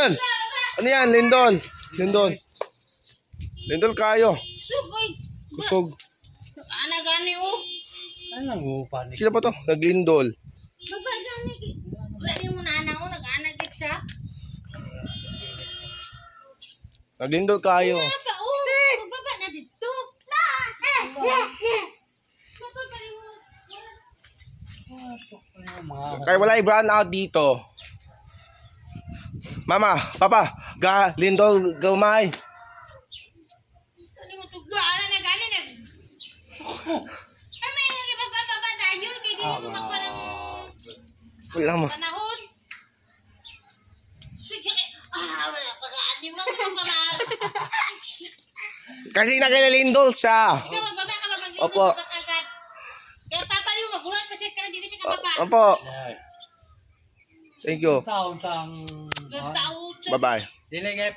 yan? Ano yan? Lindol. Lindol. Lindol kayo. Sugoy. Kusog. Ana gani o. Ano pa ni? Sino pa to? Naglindol. Baba gani. Wala mo na ana o nag-anagit siya. Naglindol kayo. Wala pa o. Baba na dito. Kaya wala i-brown out dito. Mama, papa, lindol gamay. Tani mo tuga ana na gani nag. Kami yung ibababa sa iyo kay di mo magparang Wala mo. panahon. Sige. Wala pa gani mo pa mag. Kasi nakilalindol siya. Ikaw magbaba ka mag Opo. agad. Kaya papali mo magulat kasi ka dito siya kababa. Opo. Thank you. Taon sang Tao. Bye-bye. dili